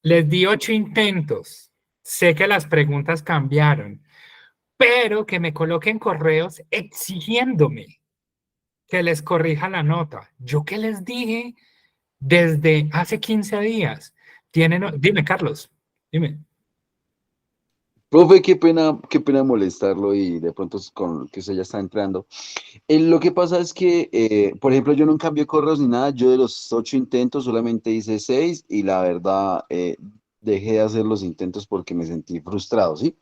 Les di 8 intentos. Sé que las preguntas cambiaron, pero que me coloquen correos exigiéndome que les corrija la nota. ¿Yo qué les dije desde hace 15 días? Dime, Carlos, dime. Profe, qué pena molestarlo y de pronto es con que usted ya está entrando. Lo que pasa es que, por ejemplo, yo no cambié correos ni nada. Yo de los 8 intentos solamente hice 6 y la verdad dejé de hacer los intentos porque me sentí frustrado, ¿sí?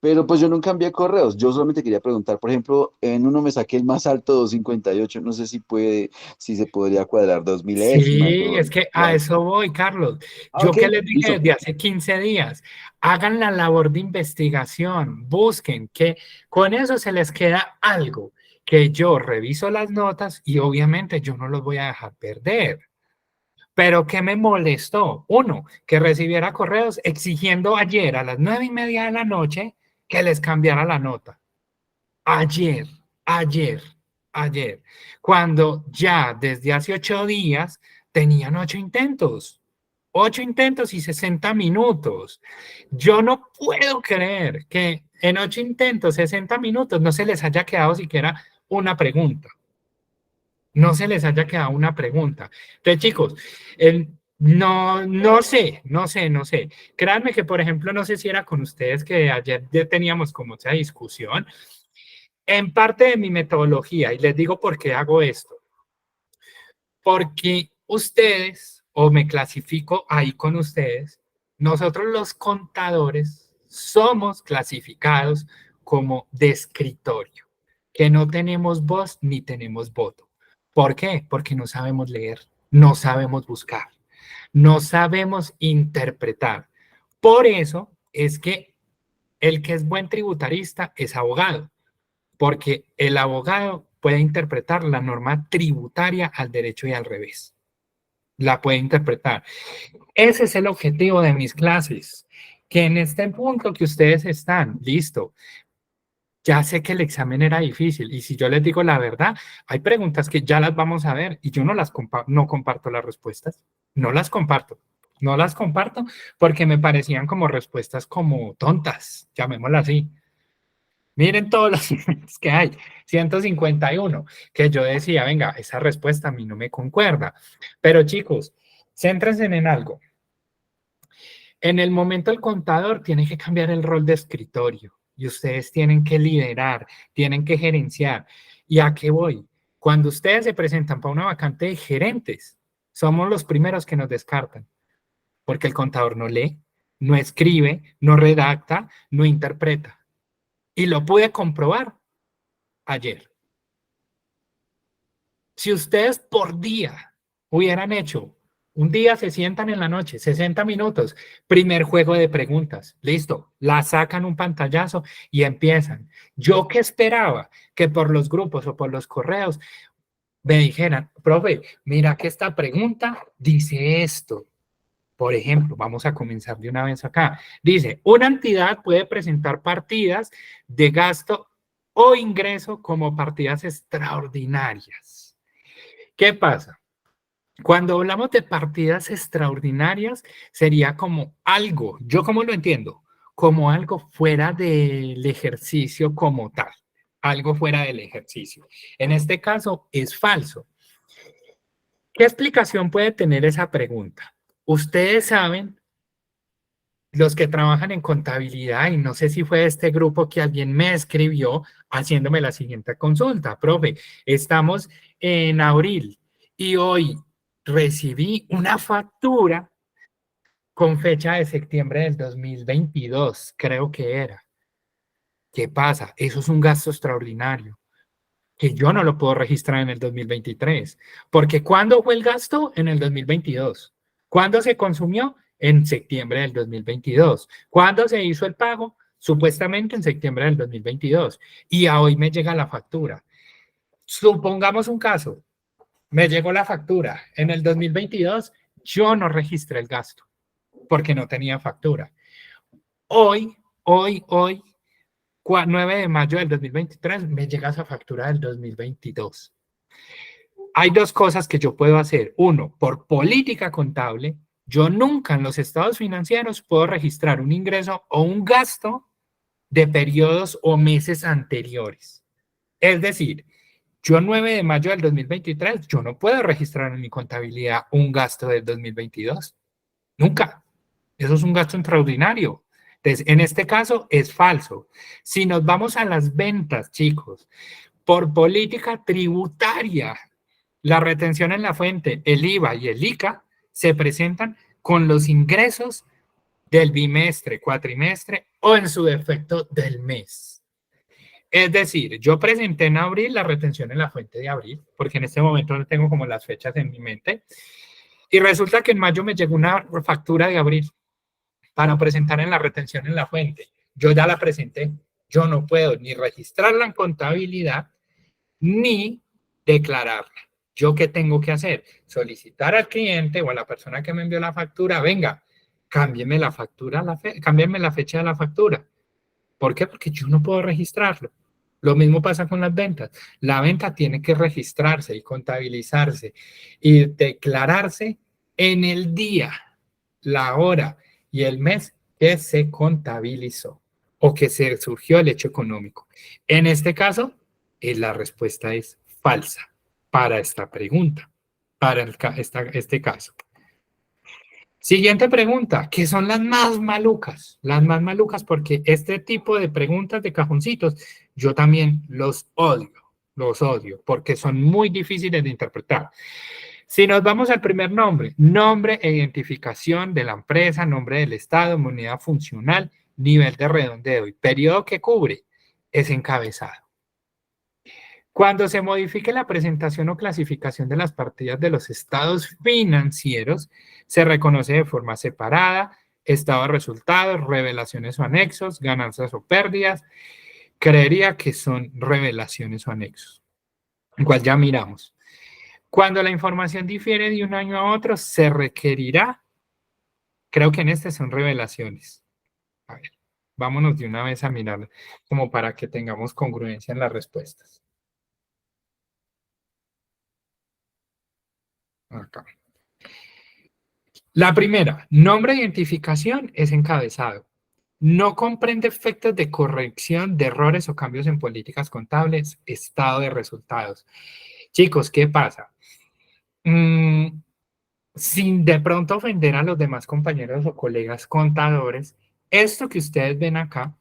Pero pues yo nunca envié correos. Yo solamente quería preguntar, por ejemplo, en uno me saqué el más alto 258. No sé si puede, si se podría cuadrar 2000 Sí, es que y a algo. eso voy, Carlos. Ah, Yo ok, que les dije listo. desde hace 15 días, hagan la labor de investigación, busquen que con eso se les queda algo, que yo reviso las notas y obviamente yo no los voy a dejar perder. Pero ¿qué me molestó? Uno, que recibiera correos exigiendo ayer a las 9:30 de la noche que les cambiara la nota. Ayer, ayer, ayer, cuando ya desde hace 8 días tenían 8 intentos y 60 minutos. Yo no puedo creer que en 8 intentos, 60 minutos, no se les haya quedado siquiera una pregunta. No se les haya quedado una pregunta. Entonces, chicos, no sé. Créanme que, por ejemplo, no sé si era con ustedes que ayer ya teníamos como esa discusión en parte de mi metodología, y les digo por qué hago esto, porque ustedes, o me clasifico ahí con ustedes, nosotros los contadores somos clasificados como de escritorio, que no tenemos voz ni tenemos voto. ¿Por qué? Porque no sabemos leer, no sabemos buscar, no sabemos interpretar. Por eso es que el que es buen tributarista es abogado, porque el abogado puede interpretar la norma tributaria al derecho y al revés. La puede interpretar. Ese es el objetivo de mis clases, que en este punto que ustedes están, listo, ya sé que el examen era difícil y si yo les digo la verdad, hay preguntas que ya las vamos a ver y yo no comparto las respuestas, no las comparto. No las comparto porque me parecían como respuestas como tontas, llamémoslas así. Miren todos los emails que hay, 151, que yo decía, venga, esa respuesta a mí no me concuerda. Pero chicos, céntrense en algo. En el momento el contador tiene que cambiar el rol de escritorio y ustedes tienen que liderar, tienen que gerenciar. ¿Y a qué voy? Cuando ustedes se presentan para una vacante de gerentes, somos los primeros que nos descartan, porque el contador no lee, no escribe, no redacta, no interpreta. Y lo pude comprobar ayer. Si ustedes por día hubieran hecho, un día se sientan en la noche, 60 minutos, primer juego de preguntas, listo, la sacan un pantallazo y empiezan. Yo que esperaba que por los grupos o por los correos me dijeran, profe, mira que esta pregunta dice esto. Por ejemplo, vamos a comenzar de una vez acá. Dice, una entidad puede presentar partidas de gasto o ingreso como partidas extraordinarias. ¿Qué pasa? Cuando hablamos de partidas extraordinarias, sería como algo, ¿yo cómo lo entiendo? Como algo fuera del ejercicio como tal, algo fuera del ejercicio. En este caso es falso. ¿Qué explicación puede tener esa pregunta? Ustedes saben, los que trabajan en contabilidad, y no sé si fue este grupo que alguien me escribió haciéndome la siguiente consulta, profe, estamos en abril y hoy recibí una factura con fecha de septiembre del 2022, creo que era. ¿Qué pasa? Eso es un gasto extraordinario que yo no lo puedo registrar en el 2023, porque ¿cuándo fue el gasto? En el 2022. ¿Cuándo se consumió? En septiembre del 2022. ¿Cuándo se hizo el pago? Supuestamente en septiembre del 2022. Y a hoy me llega la factura. Supongamos un caso, me llegó la factura en el 2022, yo no registré el gasto porque no tenía factura. Hoy, 9 de mayo del 2023, me llega esa factura del 2022. Hay dos cosas que yo puedo hacer. Uno, por política contable, Yo nunca en los estados financieros puedo registrar un ingreso o un gasto de periodos o meses anteriores. Es decir, yo 9 de mayo del 2023, yo no puedo registrar en mi contabilidad un gasto del 2022. Nunca. Eso es un gasto extraordinario. Entonces, en este caso es falso. Si nos vamos a las ventas, chicos, por política tributaria, la retención en la fuente, el IVA y el ICA se presentan con los ingresos del bimestre, cuatrimestre o en su defecto del mes. Es decir, yo presenté en abril la retención en la fuente de abril, porque en este momento no tengo como las fechas en mi mente, y resulta que en mayo me llegó una factura de abril para presentar en la retención en la fuente. Yo ya la presenté, yo no puedo ni registrarla en contabilidad ni declararla. ¿Yo qué tengo que hacer? Solicitar al cliente o a la persona que me envió la factura, venga, cámbieme la factura, cámbieme la fecha de la factura. ¿Por qué? Porque yo no puedo registrarlo. Lo mismo pasa con las ventas. La venta tiene que registrarse y contabilizarse y declararse en el día, la hora y el mes que se contabilizó o que se surgió el hecho económico. En este caso, la respuesta es falsa para esta pregunta, para este caso. Siguiente pregunta, ¿qué son las más malucas? Las más malucas porque este tipo de preguntas de cajoncitos yo también los odio porque son muy difíciles de interpretar. Si nos vamos al primer nombre, nombre e identificación de la empresa, nombre del estado, moneda funcional, nivel de redondeo y periodo que cubre, es encabezado. Cuando se modifique la presentación o clasificación de las partidas de los estados financieros, se reconoce de forma separada, estado de resultados, revelaciones o anexos, ganancias o pérdidas. Creería que son revelaciones o anexos, igual ya miramos. Cuando la información difiere de un año a otro, se requerirá, creo que en este son revelaciones. A ver, vámonos de una vez a mirar como para que tengamos congruencia en las respuestas. Acá. La primera, nombre de identificación es encabezado. No comprende efectos de corrección de errores o cambios en políticas contables, estado de resultados. Chicos, ¿qué pasa? Sin de pronto ofender a los demás compañeros o colegas contadores, esto que ustedes ven acá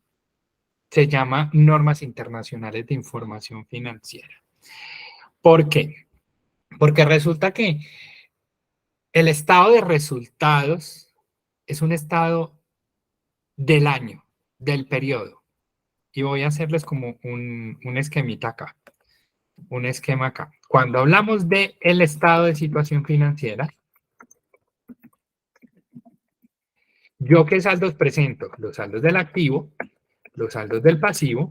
se llama normas internacionales de información financiera. ¿Por qué? Porque resulta que el estado de resultados es un estado del año, del periodo. Y voy a hacerles como un esquemita acá, un esquema acá. Cuando hablamos de el estado de situación financiera, ¿yo qué saldos presento? Los saldos del activo, los saldos del pasivo,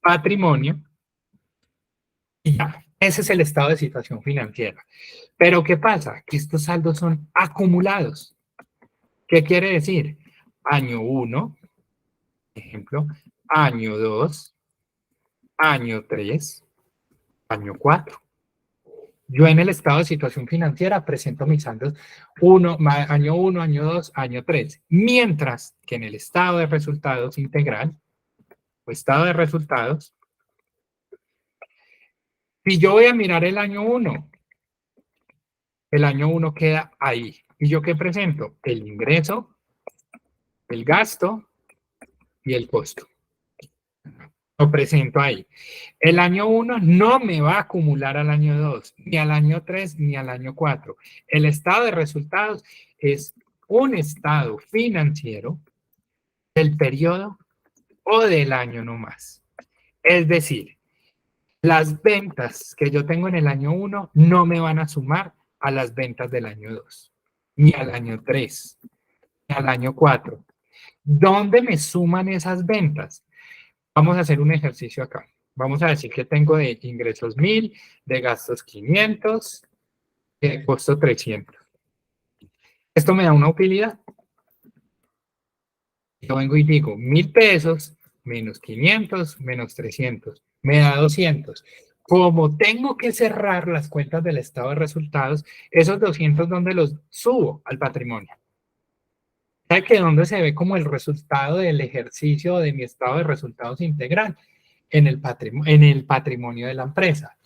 patrimonio, y ya. Ese es el estado de situación financiera. Pero ¿qué pasa? Que estos saldos son acumulados. ¿Qué quiere decir? Año 1, ejemplo, año 2, año 3, año 4. Yo en el estado de situación financiera presento mis saldos año 1, año 2, año 3. Mientras que en el estado de resultados integral o estado de resultados, si yo voy a mirar el año 1 queda ahí. ¿Y yo qué presento? El ingreso, el gasto y el costo. Lo presento ahí. El año 1 no me va a acumular al año 2, ni al año 3, ni al año 4. El estado de resultados es un estado financiero del periodo o del año no más. Es decir, las ventas que yo tengo en el año 1 no me van a sumar a las ventas del año 2, ni al año 3, ni al año 4. ¿Dónde me suman esas ventas? Vamos a hacer un ejercicio acá. Vamos a decir que tengo de ingresos 1000, de gastos 500, de costo 300. Esto me da una utilidad. Yo vengo y digo 1000 pesos menos 500 menos 300. Me da 200. Como tengo que cerrar las cuentas del estado de resultados, esos 200, ¿dónde los subo? Al patrimonio. ¿Sabe que dónde se ve como el resultado del ejercicio de mi estado de resultados integral? En el patrimonio de la empresa.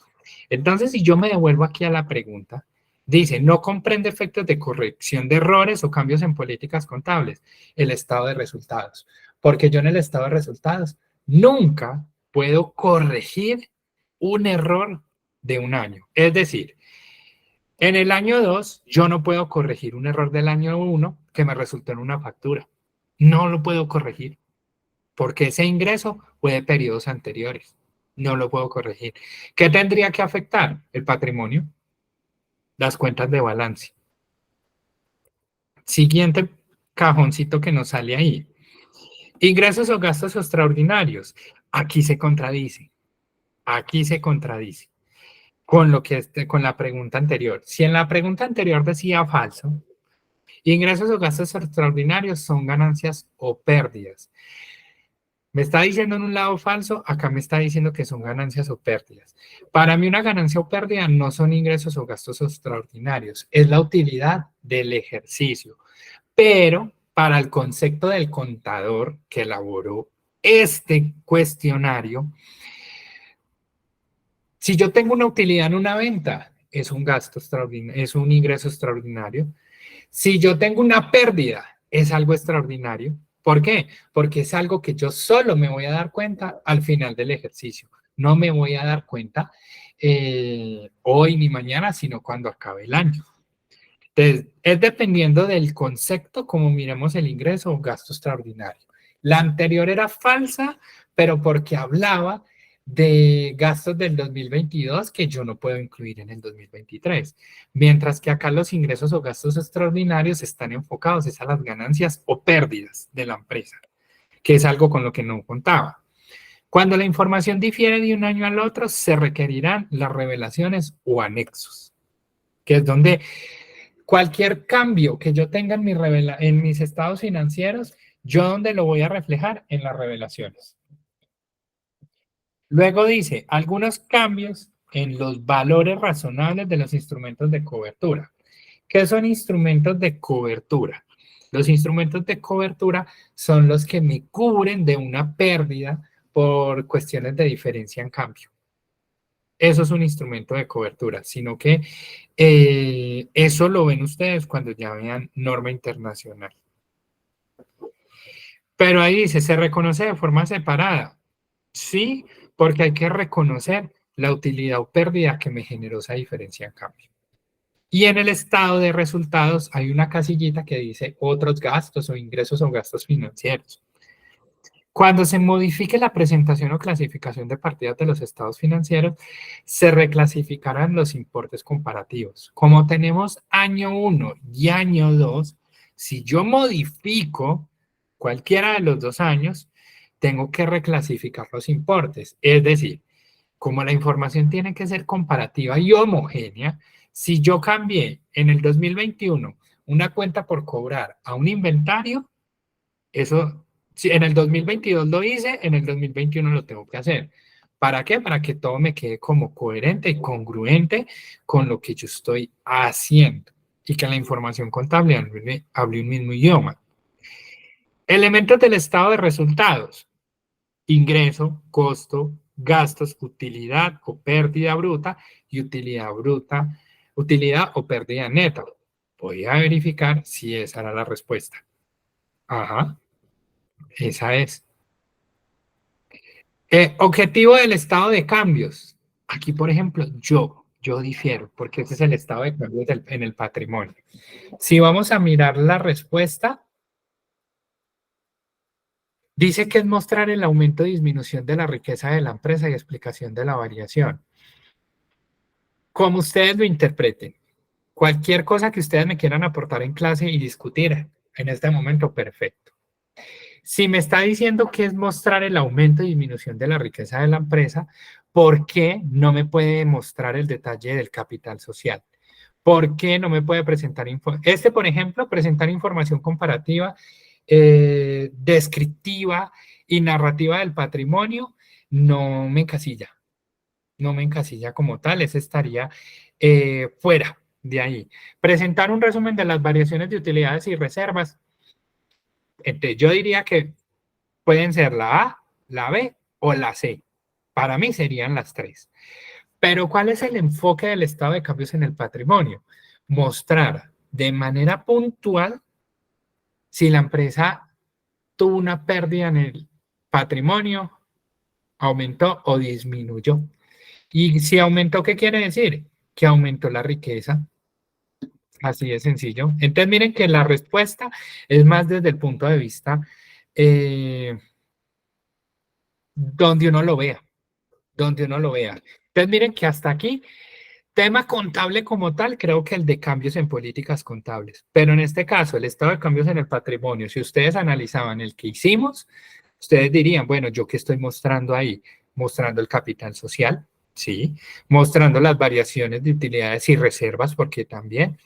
Entonces, si yo me devuelvo aquí a la pregunta, dice, no comprende efectos de corrección de errores o cambios en políticas contables, el estado de resultados. Porque yo en el estado de resultados nunca puedo corregir un error de un año. Es decir, en el año 2, yo no puedo corregir un error del año 1 que me resultó en una factura. No lo puedo corregir porque ese ingreso fue de periodos anteriores. No lo puedo corregir. ¿Qué tendría que afectar? El patrimonio, las cuentas de balance. Siguiente cajoncito que nos sale ahí. Ingresos o gastos extraordinarios. Aquí se contradice. Aquí se contradice con lo que con la pregunta anterior. Si en la pregunta anterior decía falso, ingresos o gastos extraordinarios son ganancias o pérdidas. Me está diciendo en un lado falso, acá me está diciendo que son ganancias o pérdidas. Para mí una ganancia o pérdida no son ingresos o gastos extraordinarios, es la utilidad del ejercicio. Pero para el concepto del contador que elaboró este cuestionario, si yo tengo una utilidad en una venta, es un gasto extraordinario, es un ingreso extraordinario. Si yo tengo una pérdida, es algo extraordinario. ¿Por qué? Porque es algo que yo solo me voy a dar cuenta al final del ejercicio. No me voy a dar cuenta hoy ni mañana, sino cuando acabe el año. Entonces, es dependiendo del concepto como miremos el ingreso o gasto extraordinario. La anterior era falsa, pero porque hablaba de gastos del 2022 que yo no puedo incluir en el 2023. Mientras que acá los ingresos o gastos extraordinarios están enfocados a las ganancias o pérdidas de la empresa, que es algo con lo que no contaba. Cuando la información difiere de un año al otro, se requerirán las revelaciones o anexos, que es donde cualquier cambio que yo tenga en mis estados financieros, ¿yo dónde lo voy a reflejar? En las revelaciones. Luego dice, algunos cambios en los valores razonables de los instrumentos de cobertura. ¿Qué son instrumentos de cobertura? Los instrumentos de cobertura son los que me cubren de una pérdida por cuestiones de diferencia en cambio. Eso es un instrumento de cobertura, sino que eso lo ven ustedes cuando ya vean norma internacional. Pero ahí dice, ¿se reconoce de forma separada? Sí, porque hay que reconocer la utilidad o pérdida que me generó esa diferencia en cambio. Y en el estado de resultados hay una casillita que dice otros gastos o ingresos o gastos financieros. Cuando se modifique la presentación o clasificación de partidas de los estados financieros, se reclasificarán los importes comparativos. Como tenemos año 1 y año 2, si yo modifico cualquiera de los 2 años, tengo que reclasificar los importes. Es decir, como la información tiene que ser comparativa y homogénea, si yo cambié en el 2021 una cuenta por cobrar a un inventario, eso, si en el 2022 lo hice, en el 2021 lo tengo que hacer. ¿Para qué? Para que todo me quede como coherente y congruente con lo que yo estoy haciendo y que la información contable hable un mismo idioma. Elementos del estado de resultados. Ingreso, costo, gastos, utilidad o pérdida bruta y utilidad bruta, utilidad o pérdida neta. Voy a verificar si esa era la respuesta. Ajá. Esa es. Objetivo del estado de cambios. Aquí, por ejemplo, yo difiero, porque ese es el estado de cambios en el patrimonio. Si vamos a mirar la respuesta, dice que es mostrar el aumento o disminución de la riqueza de la empresa y explicación de la variación. Como ustedes lo interpreten, cualquier cosa que ustedes me quieran aportar en clase y discutir en este momento, perfecto. Si me está diciendo que es mostrar el aumento y disminución de la riqueza de la empresa, ¿por qué no me puede mostrar el detalle del capital social? ¿Por qué no me puede presentar información? Por ejemplo, presentar información comparativa, descriptiva y narrativa del patrimonio, no me encasilla. no me encasilla como tal, ese estaría fuera de ahí. Presentar un resumen de las variaciones de utilidades y reservas. Entonces, yo diría que pueden ser la A, la B o la C. Para mí serían las tres. Pero ¿cuál es el enfoque del estado de cambios en el patrimonio? Mostrar de manera puntual si la empresa tuvo una pérdida en el patrimonio, aumentó o disminuyó. Y si aumentó, ¿qué quiere decir? Que aumentó la riqueza. Así de sencillo. Entonces, miren que la respuesta es más desde el punto de vista donde uno lo vea, donde uno lo vea. Entonces, miren que hasta aquí, tema contable como tal, creo que el de cambios en políticas contables. Pero en este caso, el estado de cambios en el patrimonio, si ustedes analizaban el que hicimos, ustedes dirían, bueno, ¿yo qué estoy mostrando ahí? Mostrando el capital social, sí, mostrando las variaciones de utilidades y reservas, porque también.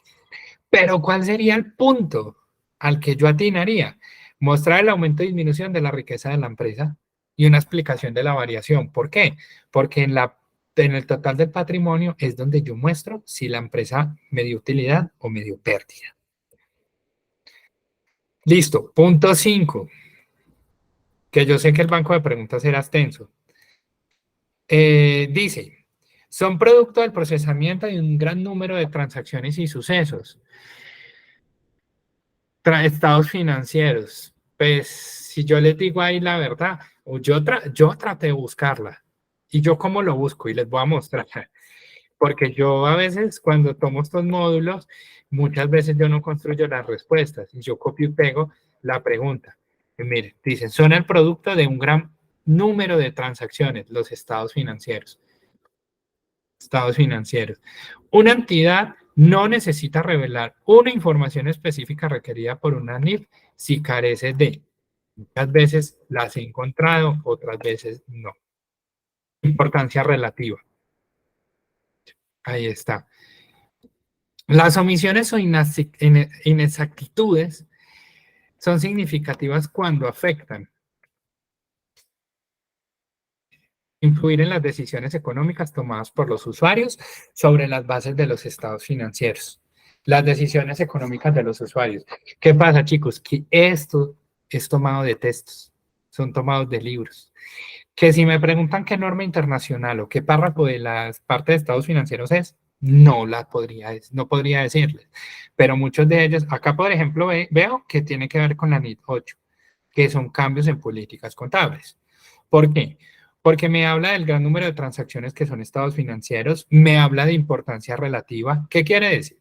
Pero ¿cuál sería el punto al que yo atinaría? Mostrar el aumento y disminución de la riqueza de la empresa y una explicación de la variación. ¿Por qué? Porque en el total del patrimonio es donde yo muestro si la empresa me dio utilidad o me dio pérdida. Listo. Punto 5, que yo sé que el banco de preguntas era extenso. Dice, son producto del procesamiento de un gran número de transacciones y sucesos. Estados financieros. Pues si yo les digo ahí la verdad, o yo traté de buscarla. ¿Y yo cómo lo busco? Y les voy a mostrar. Porque yo a veces cuando tomo estos módulos, muchas veces yo no construyo las respuestas. Y yo copio y pego la pregunta. Y mire, dicen, son el producto de un gran número de transacciones, los estados financieros. Estados financieros. Una entidad no necesita revelar una información específica requerida por una NIF si carece de. Muchas veces las he encontrado, otras veces no. Importancia relativa. Ahí está. Las omisiones o inexactitudes son significativas cuando afectan influir en las decisiones económicas tomadas por los usuarios sobre las bases de los estados financieros. Las decisiones económicas de los usuarios. ¿Qué pasa, chicos? Que esto es tomado de textos, son tomados de libros. Que si me preguntan qué norma internacional o qué párrafo de las partes de estados financieros es, no podría decirles. Pero muchos de ellos, acá por ejemplo veo que tiene que ver con la NIT 8, que son cambios en políticas contables. ¿Por qué? Porque me habla del gran número de transacciones que son estados financieros, me habla de importancia relativa. ¿Qué quiere decir?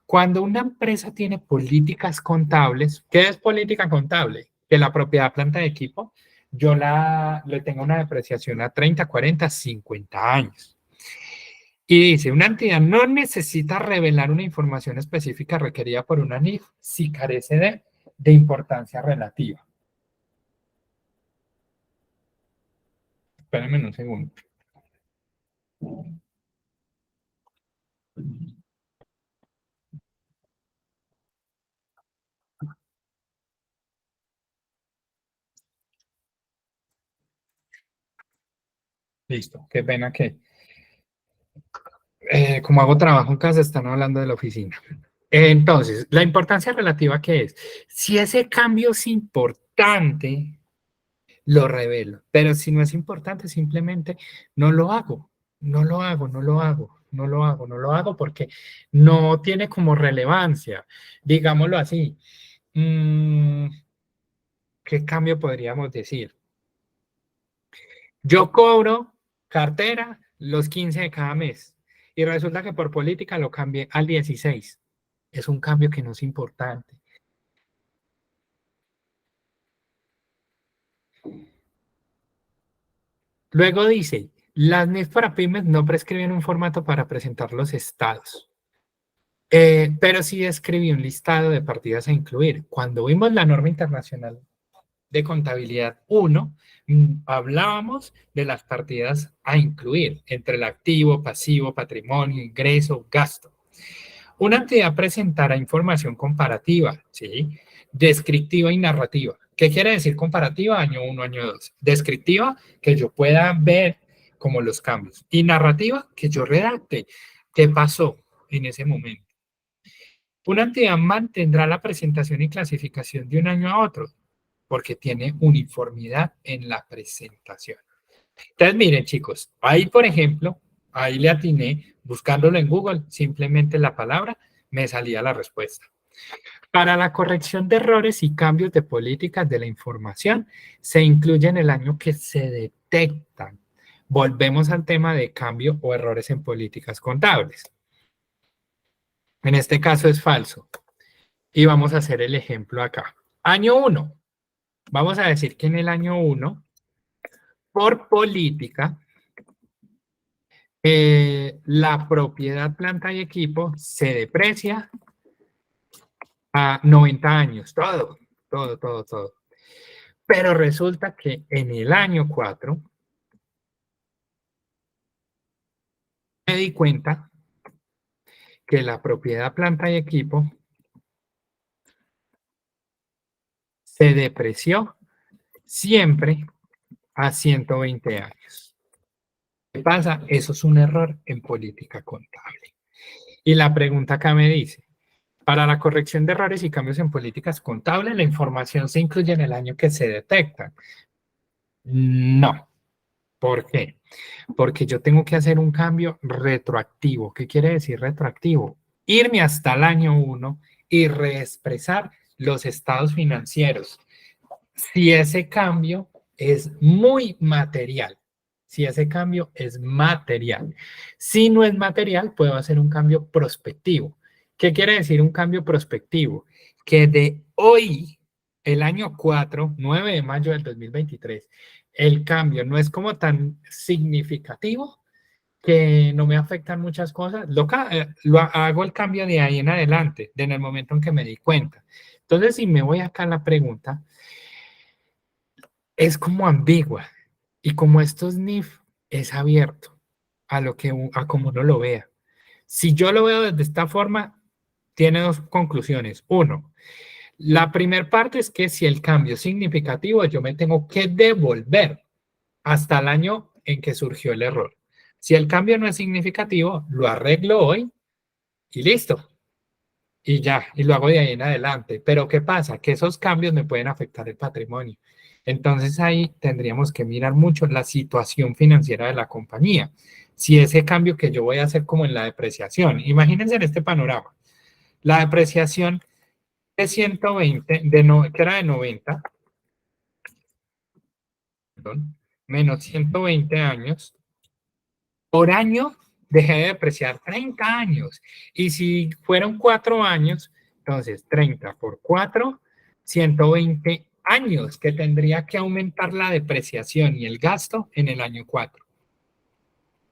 Cuando una empresa tiene políticas contables, ¿qué es política contable? Que la propiedad planta de equipo, le tengo una depreciación a 30, 40, 50 años. Y dice, una entidad no necesita revelar una información específica requerida por una NIF si carece de importancia relativa. Espérenme un segundo. Listo, qué pena que, como hago trabajo en casa, están hablando de la oficina. Entonces, la importancia relativa que es, si ese cambio es importante, lo revelo, pero si no es importante, simplemente no lo hago, no lo hago, no lo hago, no lo hago, no lo hago porque no tiene como relevancia, digámoslo así. ¿Qué cambio podríamos decir? Yo cobro cartera los 15 de cada mes y resulta que por política lo cambié al 16. Es un cambio que no es importante. Luego dice, las NIF para pymes no prescriben un formato para presentar los estados, pero sí describí un listado de partidas a incluir. Cuando vimos la norma internacional de contabilidad 1, hablábamos de las partidas a incluir entre el activo, pasivo, patrimonio, ingreso, gasto. Una entidad presentará información comparativa, ¿sí? Descriptiva y narrativa. ¿Qué quiere decir comparativa? Año 1, año 2. Descriptiva, que yo pueda ver como los cambios. Y narrativa, que yo redacte. ¿Qué pasó en ese momento? Una entidad mantendrá la presentación y clasificación de un año a otro porque tiene uniformidad en la presentación. Entonces, miren, chicos, ahí, por ejemplo, ahí le atiné, buscándolo en Google, simplemente la palabra, me salía la respuesta. Para la corrección de errores y cambios de políticas de la información, se incluye en el año que se detectan. Volvemos al tema de cambio o errores en políticas contables. En este caso es falso. Y vamos a hacer el ejemplo acá. Año 1. Vamos a decir que en el año 1, por política, la propiedad, planta y equipo se deprecia a 90 años. Todo. Pero resulta que en el año 4 me di cuenta que la propiedad, planta y equipo se depreció siempre a 120 años. ¿Qué pasa? Eso es un error en política contable. Y la pregunta acá me dice, para la corrección de errores y cambios en políticas contables, la información se incluye en el año que se detecta. No. ¿Por qué? Porque yo tengo que hacer un cambio retroactivo. ¿Qué quiere decir retroactivo? Irme hasta el año 1 y reexpresar los estados financieros. Si ese cambio es muy material, si ese cambio es material. Si no es material, puedo hacer un cambio prospectivo. ¿Qué quiere decir un cambio prospectivo? Que de hoy, el año 4, 9 de mayo del 2023, el cambio no es como tan significativo que no me afectan muchas cosas. Hago el cambio de ahí en adelante, en el momento en que me di cuenta. Entonces, si me voy acá a la pregunta, es como ambigua. Y como estos NIF es abierto a como uno lo vea. Si yo lo veo desde esta forma, tiene dos conclusiones. Uno, la primera parte es que si el cambio es significativo, yo me tengo que devolver hasta el año en que surgió el error. Si el cambio no es significativo, lo arreglo hoy y listo. Y ya, y lo hago de ahí en adelante. Pero ¿qué pasa? Que esos cambios me pueden afectar el patrimonio. Entonces ahí tendríamos que mirar mucho la situación financiera de la compañía. Si ese cambio que yo voy a hacer como en la depreciación, imagínense en este panorama, la depreciación de 120, que era de 90, perdón, menos 120 años, por año dejé de depreciar 30 años. Y si fueron 4 años, entonces 30 por 4, 120 años que tendría que aumentar la depreciación y el gasto en el año 4.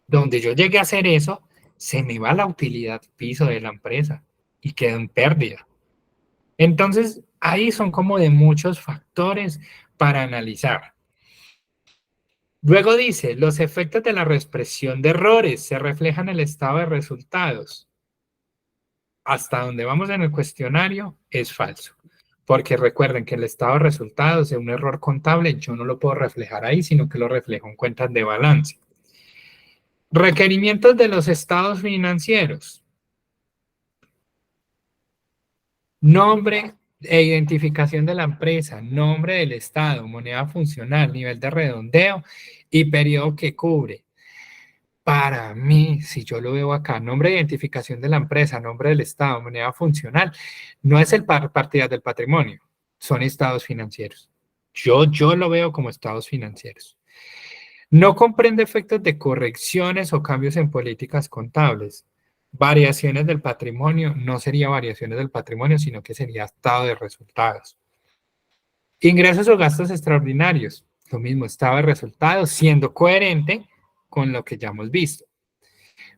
Donde yo llegue a hacer eso, se me va la utilidad piso de la empresa y quedo en pérdida. Entonces, ahí son como de muchos factores para analizar. Luego dice, los efectos de la reexpresión de errores se reflejan en el estado de resultados. Hasta donde vamos en el cuestionario es falso. Porque recuerden que el estado de resultados de un error contable yo no lo puedo reflejar ahí, sino que lo reflejo en cuentas de balance. Requerimientos de los estados financieros. Nombre e identificación de la empresa, nombre del estado, moneda funcional, nivel de redondeo y periodo que cubre. Para mí, si yo lo veo acá, nombre de identificación de la empresa, nombre del estado, moneda funcional, no es el partida del patrimonio, son estados financieros. Yo lo veo como estados financieros. No comprende efectos de correcciones o cambios en políticas contables. Variaciones del patrimonio no sería variaciones del patrimonio, sino que sería estado de resultados. Ingresos o gastos extraordinarios. Lo mismo, estado de resultados, siendo coherente con lo que ya hemos visto.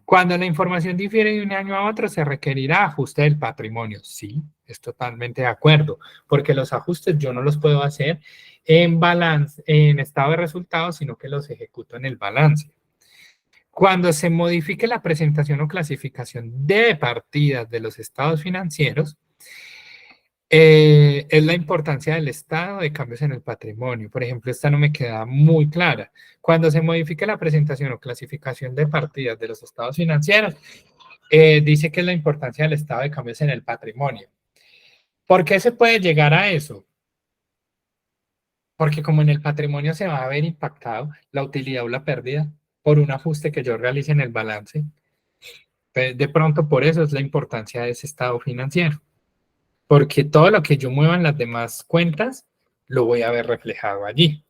Cuando la información difiere de un año a otro, se requerirá ajuste del patrimonio. Sí, es totalmente de acuerdo, porque los ajustes yo no los puedo hacer en balance, en estado de resultados, sino que los ejecuto en el balance. Cuando se modifique la presentación o clasificación de partidas de los estados financieros, Es la importancia del estado de cambios en el patrimonio. Por ejemplo, esta no me queda muy clara. Cuando se modifique la presentación o clasificación de partidas de los estados financieros, dice que es la importancia del estado de cambios en el patrimonio. ¿Por qué se puede llegar a eso? Porque como en el patrimonio se va a ver impactado la utilidad o la pérdida por un ajuste que yo realice en el balance, de pronto por eso es la importancia de ese estado financiero. Porque todo lo que yo mueva en las demás cuentas lo voy a ver reflejado allí.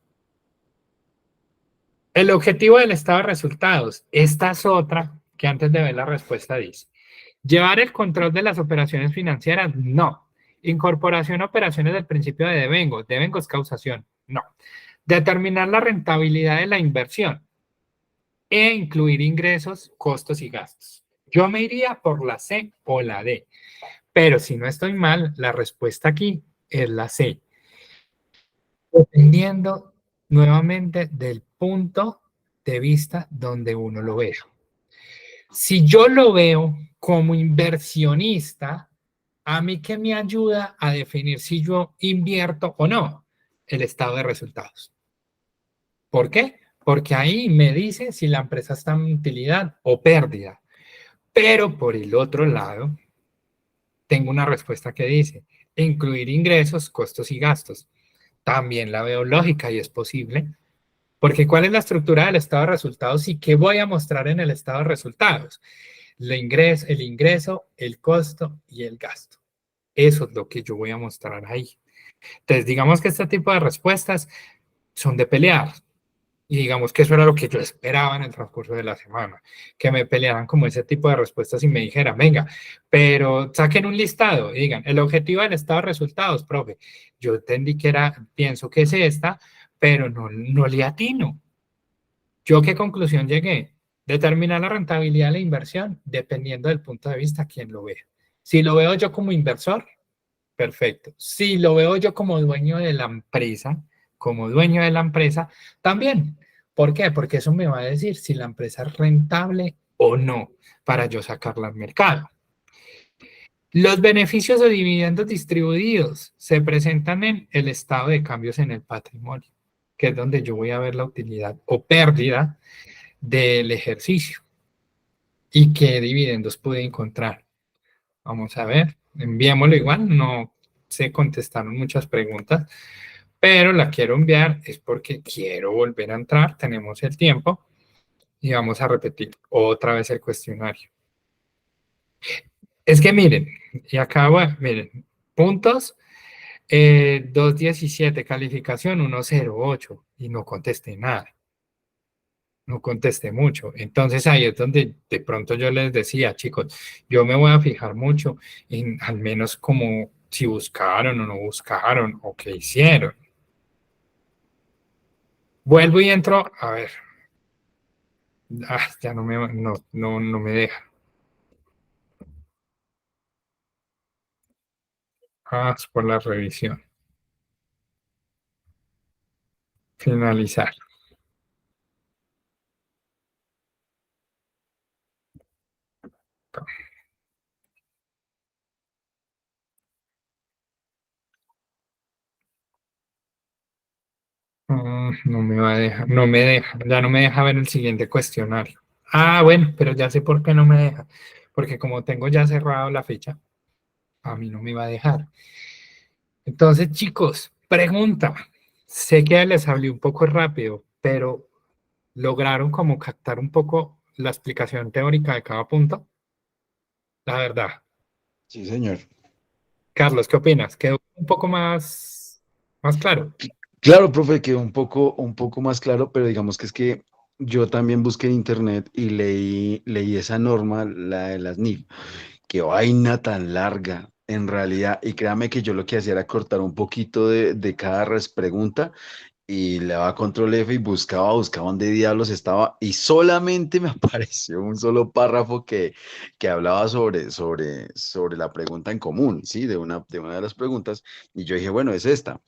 El objetivo del estado de resultados, esta es otra que antes de ver la respuesta dice, llevar el control de las operaciones financieras, no. Incorporación a operaciones del principio de devengo, devengo es causación, no. Determinar la rentabilidad de la inversión e incluir ingresos, costos y gastos. Yo me iría por la C o la D, pero si no estoy mal, la respuesta aquí es la C. Dependiendo nuevamente del punto de vista donde uno lo vea. Si yo lo veo como inversionista, ¿a mí qué me ayuda a definir si yo invierto o no? El estado de resultados. ¿Por qué? Porque ahí me dice si la empresa está en utilidad o pérdida. Pero por el otro lado, tengo una respuesta que dice incluir ingresos, costos y gastos. También la veo lógica y es posible. Porque ¿cuál es la estructura del estado de resultados y qué voy a mostrar en el estado de resultados? El ingreso, el costo y el gasto. Eso es lo que yo voy a mostrar ahí. Entonces, digamos que este tipo de respuestas son de pelear. Y digamos que eso era lo que yo esperaba en el transcurso de la semana, que me pelearan como ese tipo de respuestas y me dijeran, venga, pero saquen un listado y digan, el objetivo del estado de resultados, profe, yo entendí que era, pienso que es esta, pero no le atino. ¿Yo qué conclusión llegué? Determinar la rentabilidad de la inversión dependiendo del punto de vista quien lo vea. Si lo veo yo como inversor, perfecto. Si lo veo yo como dueño de la empresa, también. ¿Por qué? Porque eso me va a decir si la empresa es rentable o no para yo sacarla al mercado. Los beneficios o dividendos distribuidos se presentan en el estado de cambios en el patrimonio, que es donde yo voy a ver la utilidad o pérdida del ejercicio y qué dividendos pude encontrar. Vamos a ver, enviémoslo igual, no se contestaron muchas preguntas, pero la quiero enviar es porque quiero volver a entrar, tenemos el tiempo y vamos a repetir otra vez el cuestionario. Es que miren, y acá, bueno, miren, puntos, 217, calificación 108 y no contesté nada. No contesté mucho. Entonces ahí es donde de pronto yo les decía, chicos, yo me voy a fijar mucho en al menos como si buscaron o no buscaron o qué hicieron. Vuelvo y entro, a ver. Ya no me deja. Es por la revisión. Finalizar. No me va a dejar, no me deja, ya no me deja ver el siguiente cuestionario. Bueno, pero ya sé por qué no me deja. Porque como tengo ya cerrado la fecha, a mí no me va a dejar. Entonces, chicos, pregunta. Sé que les hablé un poco rápido, pero ¿lograron como captar un poco la explicación teórica de cada punto? La verdad. Sí, señor. Carlos, ¿qué opinas? ¿Quedó un poco más claro? Claro, profe, quedó un poco más claro, pero digamos que es que yo también busqué en internet y leí esa norma, la de las NIF. Qué vaina tan larga, en realidad. Y créame que yo lo que hacía era cortar un poquito de cada pregunta y le daba control F y buscaba dónde diablos estaba. Y solamente me apareció un solo párrafo que hablaba sobre la pregunta en común, ¿sí? De una de las preguntas. Y yo dije, bueno, es esta.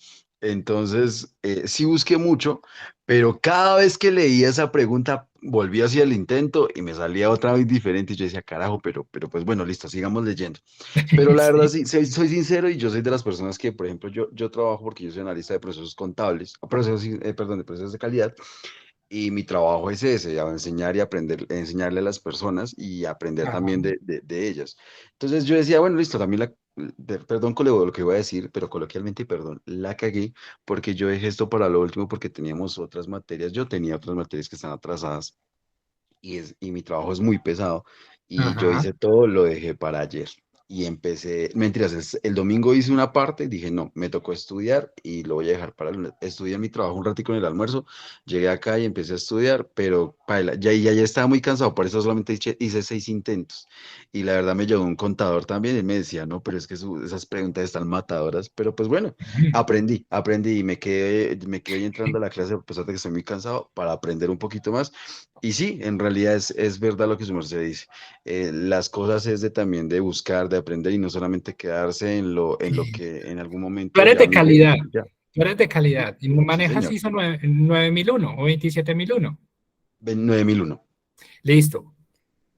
Entonces, sí busqué mucho, pero cada vez que leía esa pregunta, volví hacia el intento y me salía otra vez diferente. Y yo decía, carajo, pero pues bueno, listo, sigamos leyendo. Pero la verdad, Sí. sí, soy sincero y yo soy de las personas que, por ejemplo, yo trabajo porque yo soy analista de procesos contables, procesos, perdón, de procesos de calidad. Y mi trabajo es ese, enseñar y aprender, enseñarle a las personas y aprender Ajá, también de ellas. Entonces yo decía, bueno, listo, también perdón con lo que voy a decir, pero coloquialmente, perdón, la cagué porque yo dejé esto para lo último porque teníamos otras materias, yo tenía otras materias que están atrasadas y mi trabajo es muy pesado y yo ajá. hice todo, lo dejé para ayer y empecé, mentiras, el domingo hice una parte, dije no, me tocó estudiar y lo voy a dejar para el lunes. Estudié mi trabajo un ratico en el almuerzo, llegué acá y empecé a estudiar, pero paila, ya estaba muy cansado, por eso solamente hice 6 intentos y la verdad me llegó un contador también y me decía, no, pero es que esas preguntas están matadoras, pero pues bueno, aprendí y me quedé hoy entrando a la clase a pesar de que estoy muy cansado para aprender un poquito más. Y sí, en realidad es verdad lo que su merced dice. Las cosas es de también de buscar, de aprender y no solamente quedarse en lo Sí. que en algún Tú momento eres ya de miré calidad, y ya. tú eres de calidad y Sí, manejas señor. ISO 9001 o 27001. 9001. Listo.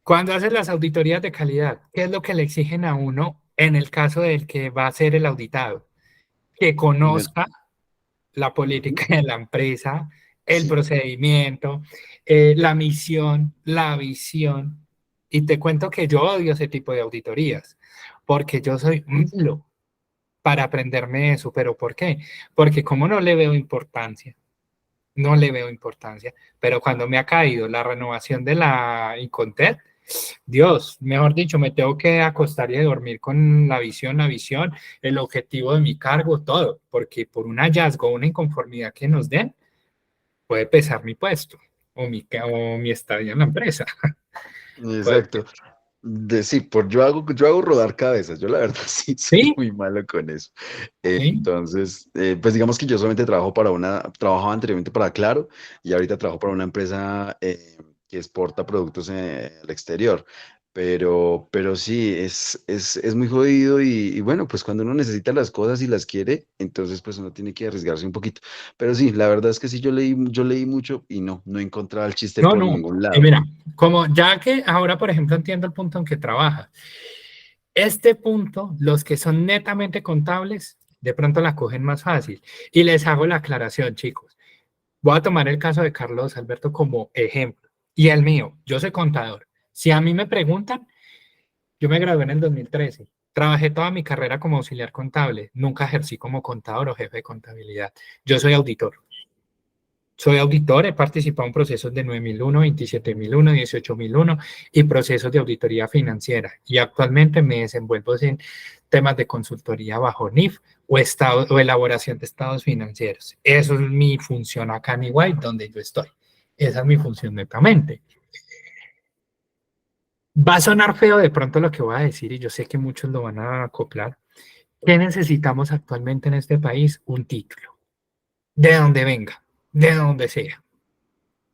Cuando haces las auditorías de calidad, ¿qué es lo que le exigen a uno en el caso del que va a ser el auditado? Que En el, conozca la Ujú. política de la empresa, el Sí, procedimiento, la misión, la visión. Y te cuento que yo odio ese tipo de auditorías, porque yo soy malo para aprenderme eso. ¿Pero por qué? Porque como no le veo importancia, no le veo importancia, pero cuando me ha caído la renovación de la Incontec, Dios, mejor dicho, me tengo que acostar y dormir con la visión, el objetivo de mi cargo, todo, porque por un hallazgo, una inconformidad que nos den, puede pesar mi puesto o mi estadía en la empresa. Puede que- exacto. Sí, yo hago rodar cabezas. Yo la verdad sí soy Sí, muy malo con eso. sí. Entonces, pues digamos que yo solamente trabajaba anteriormente para Claro y ahorita trabajo para una empresa que exporta productos al exterior. Pero sí, es muy jodido y bueno, pues cuando uno necesita las cosas y las quiere, entonces pues uno tiene que arriesgarse un poquito. Pero sí, la verdad es que sí, yo leí mucho y no encontraba el chiste No, por no. ningún Y lado. mira, como ya que ahora, por ejemplo, entiendo el punto en que trabajas, este punto, los que son netamente contables, de pronto la cogen más fácil. Y les hago la aclaración, chicos. Voy a tomar el caso de Carlos Alberto como ejemplo. Y el mío, yo soy contador. Si a mí me preguntan, yo me gradué en el 2013. Trabajé toda mi carrera como auxiliar contable. Nunca ejercí como contador o jefe de contabilidad. Yo soy auditor. Soy auditor, he participado en procesos de 9001, 27001, 18001 y procesos de auditoría financiera. Y actualmente me desenvuelvo en temas de consultoría bajo NIF o elaboración de estados financieros. Eso es mi función acá en EY, donde yo estoy. Esa es mi función netamente. Va a sonar feo de pronto lo que voy a decir y yo sé que muchos lo van a acoplar. ¿Qué necesitamos actualmente en este país? Un título, de donde venga, de donde sea.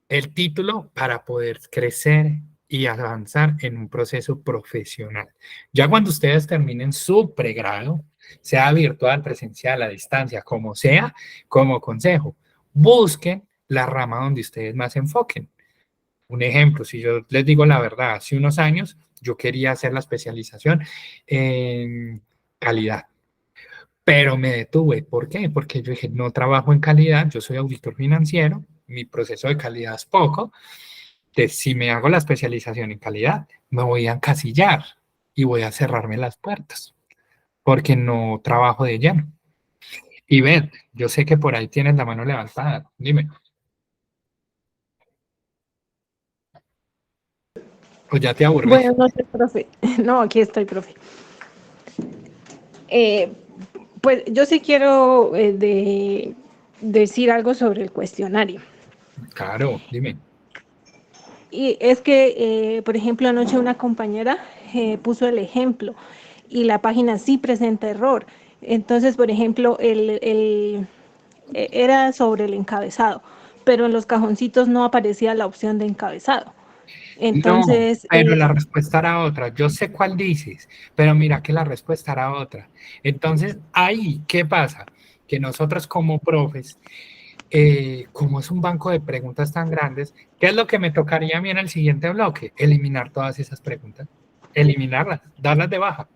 El título para poder crecer y avanzar en un proceso profesional. Ya cuando ustedes terminen su pregrado, sea virtual, presencial, a distancia, como sea, como consejo, busquen la rama donde ustedes más se enfoquen. Un ejemplo, si yo les digo la verdad, hace unos años yo quería hacer la especialización en calidad, pero me detuve. ¿Por qué? Porque yo dije, no trabajo en calidad, yo soy auditor financiero, mi proceso de calidad es poco, si me hago la especialización en calidad, me voy a encasillar y voy a cerrarme las puertas porque no trabajo de lleno. Y ven, yo sé que por ahí tienes la mano levantada. Dime, o ya te aburrí. Buenas noches, profe. No, aquí estoy, profe. Eh, pues yo sí quiero decir algo sobre el cuestionario. Claro, dime. Y es que, por ejemplo, anoche una compañera puso el ejemplo y la página sí presenta error. Entonces, por ejemplo, era sobre el encabezado, pero en los cajoncitos no aparecía la opción de encabezado. No, Entonces, pero la respuesta era otra. Yo sé cuál dices, pero mira que la respuesta era otra. Entonces, ahí, ¿qué pasa? que nosotros como profes, como es un banco de preguntas tan grandes, ¿qué es lo que me tocaría a mí en el siguiente bloque? Eliminar todas esas preguntas, eliminarlas, darlas de baja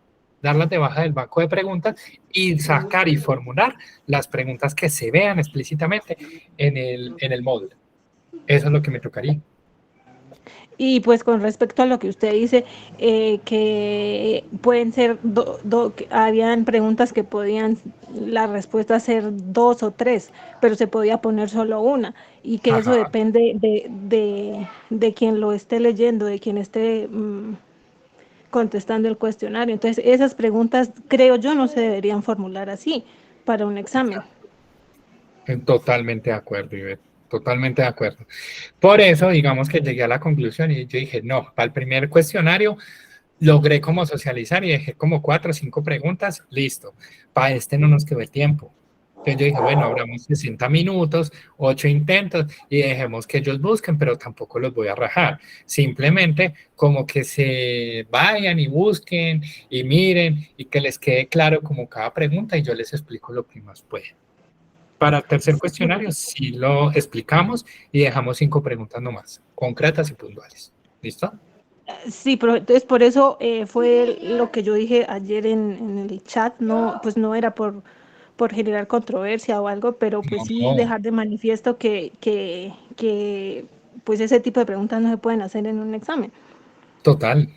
del banco de preguntas y sacar y formular las preguntas que se vean explícitamente en el módulo. Eso es lo que me tocaría. Y pues con respecto a lo que usted dice, que pueden ser, que habían preguntas que podían la respuesta ser 2 o 3, pero se podía poner solo una, y que eso Ajá. depende de quien lo esté leyendo, de quien esté contestando el cuestionario. Entonces, esas preguntas, creo yo, no se deberían formular así para un examen. Totalmente de acuerdo, Ivette, totalmente de acuerdo. Por eso, digamos que llegué a la conclusión y yo dije, no, para el primer cuestionario logré como socializar y dejé como 4 o 5 preguntas, listo. Para este no nos quedó el tiempo. Entonces yo dije, bueno, abramos 60 minutos, 8 intentos y dejemos que ellos busquen, pero tampoco los voy a rajar. Simplemente como que se vayan y busquen y miren y que les quede claro como cada pregunta y yo les explico lo que más pueda. Para el tercer cuestionario sí lo explicamos y dejamos 5 preguntas nomás, concretas y puntuales. ¿Listo? Sí, pero entonces por eso fue lo que yo dije ayer en el chat, no, pues no era por generar controversia o algo, pero pues sí No, dejar de manifiesto que pues ese tipo de preguntas no se pueden hacer en un examen. total,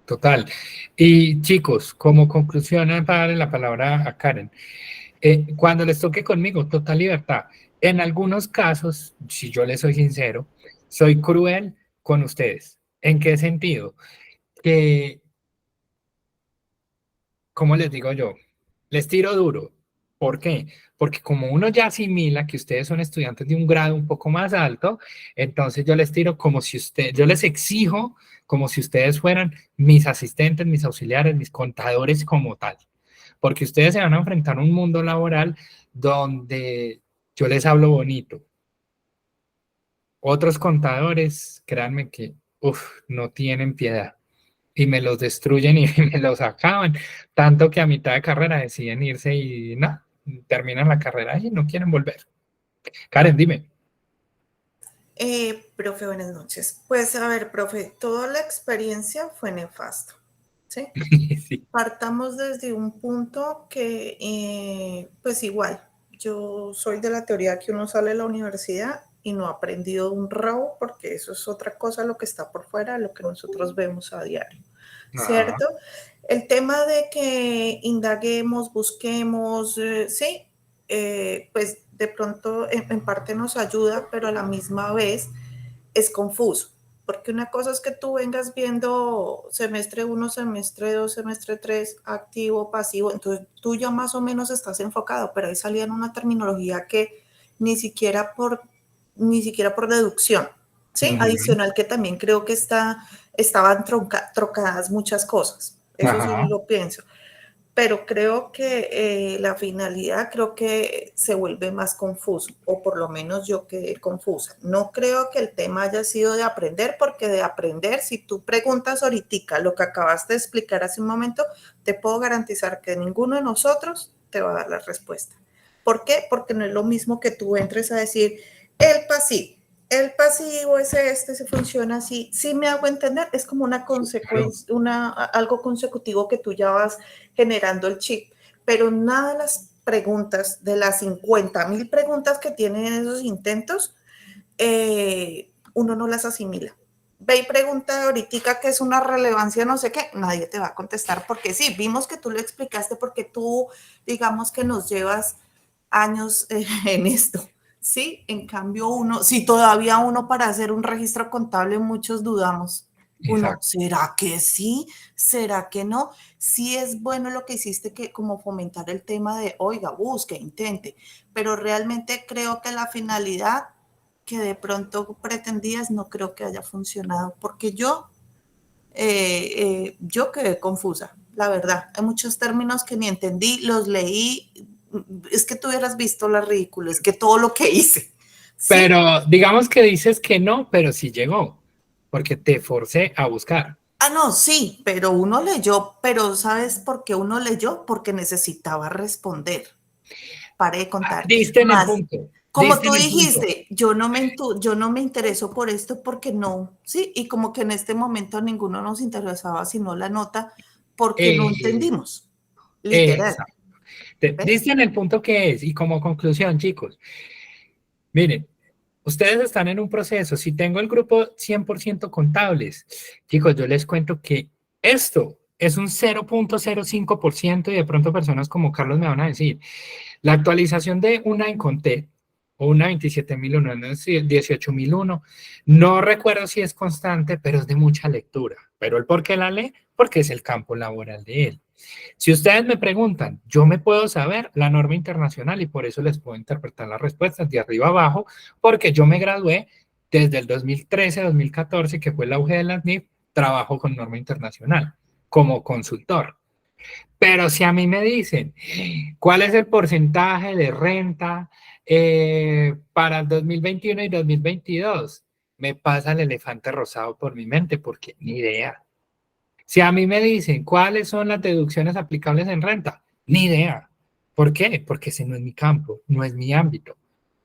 total. Y chicos, como conclusión, para darle la palabra a Karen, cuando les toque conmigo, total libertad. En algunos casos, si yo les soy sincero, soy cruel con ustedes. ¿En qué sentido? Que, ¿cómo les digo yo? Les tiro duro. ¿Por qué? Porque como uno ya asimila que ustedes son estudiantes de un grado un poco más alto, entonces yo les tiro como si yo les exijo como si ustedes fueran mis asistentes, mis auxiliares, mis contadores como tal. Porque ustedes se van a enfrentar a un mundo laboral donde yo les hablo bonito. Otros contadores, créanme que, no tienen piedad y me los destruyen y me los acaban, tanto que a mitad de carrera deciden irse y no, terminan la carrera y no quieren volver. Karen, dime. Profe, buenas noches. Pues a ver, profe, toda la experiencia fue nefasto, ¿sí? Sí. Partamos desde un punto que, pues igual, yo soy de la teoría que uno sale de la universidad y no ha aprendido un rabo, porque eso es otra cosa, lo que está por fuera, lo que nosotros vemos a diario, Ajá. ¿cierto? El tema de que indaguemos, busquemos, sí, pues de pronto en parte nos ayuda, pero a la misma vez es confuso, porque una cosa es que tú vengas viendo semestre 1, semestre 2, semestre 3, activo, pasivo, entonces tú ya más o menos estás enfocado, pero ahí salía en una terminología que ni siquiera por deducción, ¿sí? Uh-huh. Adicional que también creo que estaban trocadas muchas cosas, eso sí Ajá. lo pienso, pero creo que la finalidad creo que se vuelve más confuso, o por lo menos yo quedé confusa. No creo que el tema haya sido de aprender, porque de aprender, si tú preguntas ahorita lo que acabaste de explicar hace un momento, te puedo garantizar que ninguno de nosotros te va a dar la respuesta. ¿Por qué? Porque no es lo mismo que tú entres a decir el pasivo. El pasivo es se funciona así. Si me hago entender, es como una consecuencia, algo consecutivo que tú ya vas generando el chip, pero nada de las preguntas, de las 50,000 preguntas que tienen esos intentos, uno no las asimila. Ve y pregunta ahorita qué es una relevancia, no sé qué, nadie te va a contestar, porque sí, vimos que tú lo explicaste, porque tú, digamos que nos llevas años en esto, ¿sí? En cambio si todavía uno para hacer un registro contable, muchos dudamos. Uno, Exacto. ¿será que sí? ¿Será que no? Sí es bueno lo que hiciste, que como fomentar el tema de, oiga, busque, intente, pero realmente creo que la finalidad que de pronto pretendías no creo que haya funcionado, porque yo quedé confusa, la verdad. Hay muchos términos que ni entendí, los leí, es que tú hubieras visto la ridícula, es que todo lo que hice, ¿sí? Pero digamos que dices que no, pero sí llegó, porque te forcé a buscar. Ah, no, sí, pero uno leyó, pero ¿sabes por qué uno leyó? Porque necesitaba responder. pare de contar. Diste en el Más, punto. como diste tú en el punto. dijiste, yo no me intereso por esto porque no, sí, y como que en este momento ninguno nos interesaba sino la nota porque no entendimos, literal. Exacto. ¿Ves? Diste en el punto que es, y como conclusión, chicos, miren, ustedes están en un proceso. Si tengo el grupo 100% contables, chicos, yo les cuento que esto es un 0.05% y de pronto personas como Carlos me van a decir, la actualización de una Inconté o una 27.001, no es decir, 18.001, no recuerdo si es constante, pero es de mucha lectura. Pero el por qué la lee, porque es el campo laboral de él. Si ustedes me preguntan, yo me puedo saber la norma internacional y por eso les puedo interpretar las respuestas de arriba abajo, porque yo me gradué desde el 2013-2014, que fue el auge de la NIF, trabajo con norma internacional como consultor. Pero si a mí me dicen, ¿cuál es el porcentaje de renta para el 2021 y 2022? Me pasa el elefante rosado por mi mente porque ni idea. Si a mí me dicen cuáles son las deducciones aplicables en renta, ni idea. ¿Por qué? Porque ese no es mi campo, no es mi ámbito.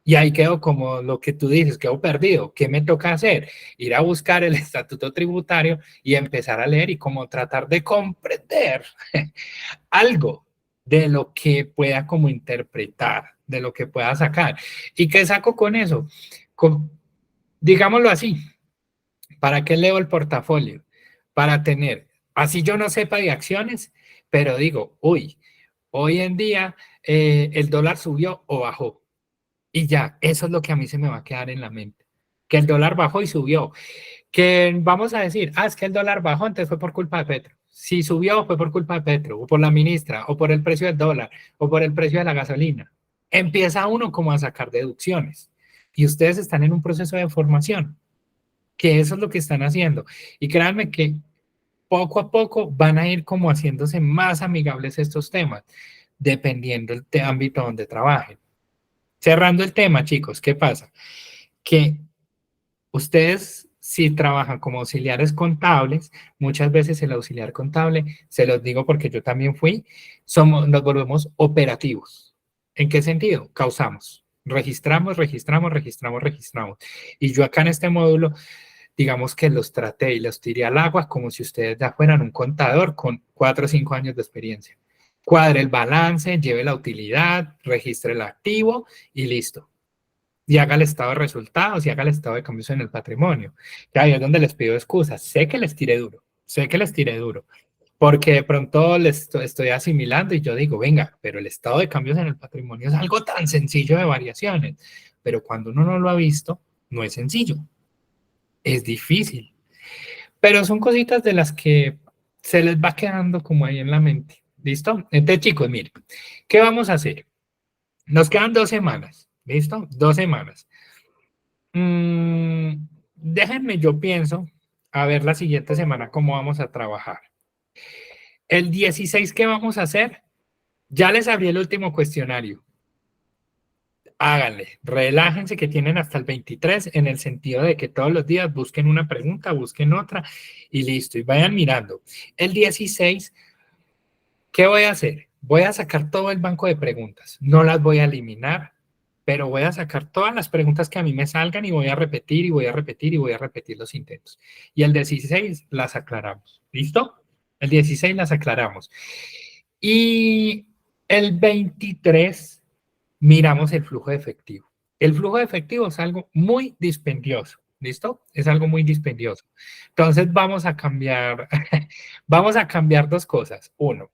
Y ahí quedo como lo que tú dices, quedo perdido. ¿Qué me toca hacer? Ir a buscar el estatuto tributario y empezar a leer y como tratar de comprender algo de lo que pueda como interpretar, de lo que pueda sacar. ¿Y qué saco con eso? Digámoslo así, ¿para qué leo el portafolio? Para tener, así yo no sepa de acciones, pero digo, uy, hoy en día el dólar subió o bajó. Y ya, eso es lo que a mí se me va a quedar en la mente. Que el dólar bajó y subió. Que vamos a decir, es que el dólar bajó, entonces fue por culpa de Petro. Si subió, fue por culpa de Petro, o por la ministra, o por el precio del dólar, o por el precio de la gasolina. Empieza uno como a sacar deducciones. Y ustedes están en un proceso de formación, que eso es lo que están haciendo. Y créanme que poco a poco van a ir como haciéndose más amigables estos temas, dependiendo del ámbito donde trabajen. Cerrando el tema, chicos, ¿qué pasa? Que ustedes, si trabajan como auxiliares contables, muchas veces el auxiliar contable, se los digo porque yo también fui, nos volvemos operativos. ¿En qué sentido? Causamos. Registramos, registramos, registramos, registramos. Y yo acá en este módulo, digamos que los traté y los tiré al agua como si ustedes ya fueran un contador con 4 o 5 años de experiencia. Cuadre el balance, lleve la utilidad, registre el activo y listo. Y haga el estado de resultados y haga el estado de cambios en el patrimonio. Y ahí es donde les pido excusas. Sé que les tiré duro, porque de pronto les estoy asimilando y yo digo, venga, pero el estado de cambios en el patrimonio es algo tan sencillo de variaciones, pero cuando uno no lo ha visto, no es sencillo, es difícil, pero son cositas de las que se les va quedando como ahí en la mente. ¿Listo? Entonces, chicos, miren, ¿qué vamos a hacer? Nos quedan 2 semanas, ¿listo? 2 semanas. Déjenme, yo pienso, a ver la siguiente semana cómo vamos a trabajar. El 16, ¿qué vamos a hacer? Ya les abrí el último cuestionario. Háganle, relájense que tienen hasta el 23 en el sentido de que todos los días busquen una pregunta, busquen otra y listo, y vayan mirando. El 16, ¿qué voy a hacer? Voy a sacar todo el banco de preguntas, no las voy a eliminar, pero voy a sacar todas las preguntas que a mí me salgan y voy a repetir y voy a repetir y voy a repetir los intentos. Y el 16 las aclaramos, ¿listo? El 16 las aclaramos. Y el 23 miramos el flujo de efectivo. El flujo de efectivo es algo muy dispendioso, ¿listo? Es algo muy dispendioso. Entonces vamos a cambiar, vamos a cambiar 2 cosas. Uno,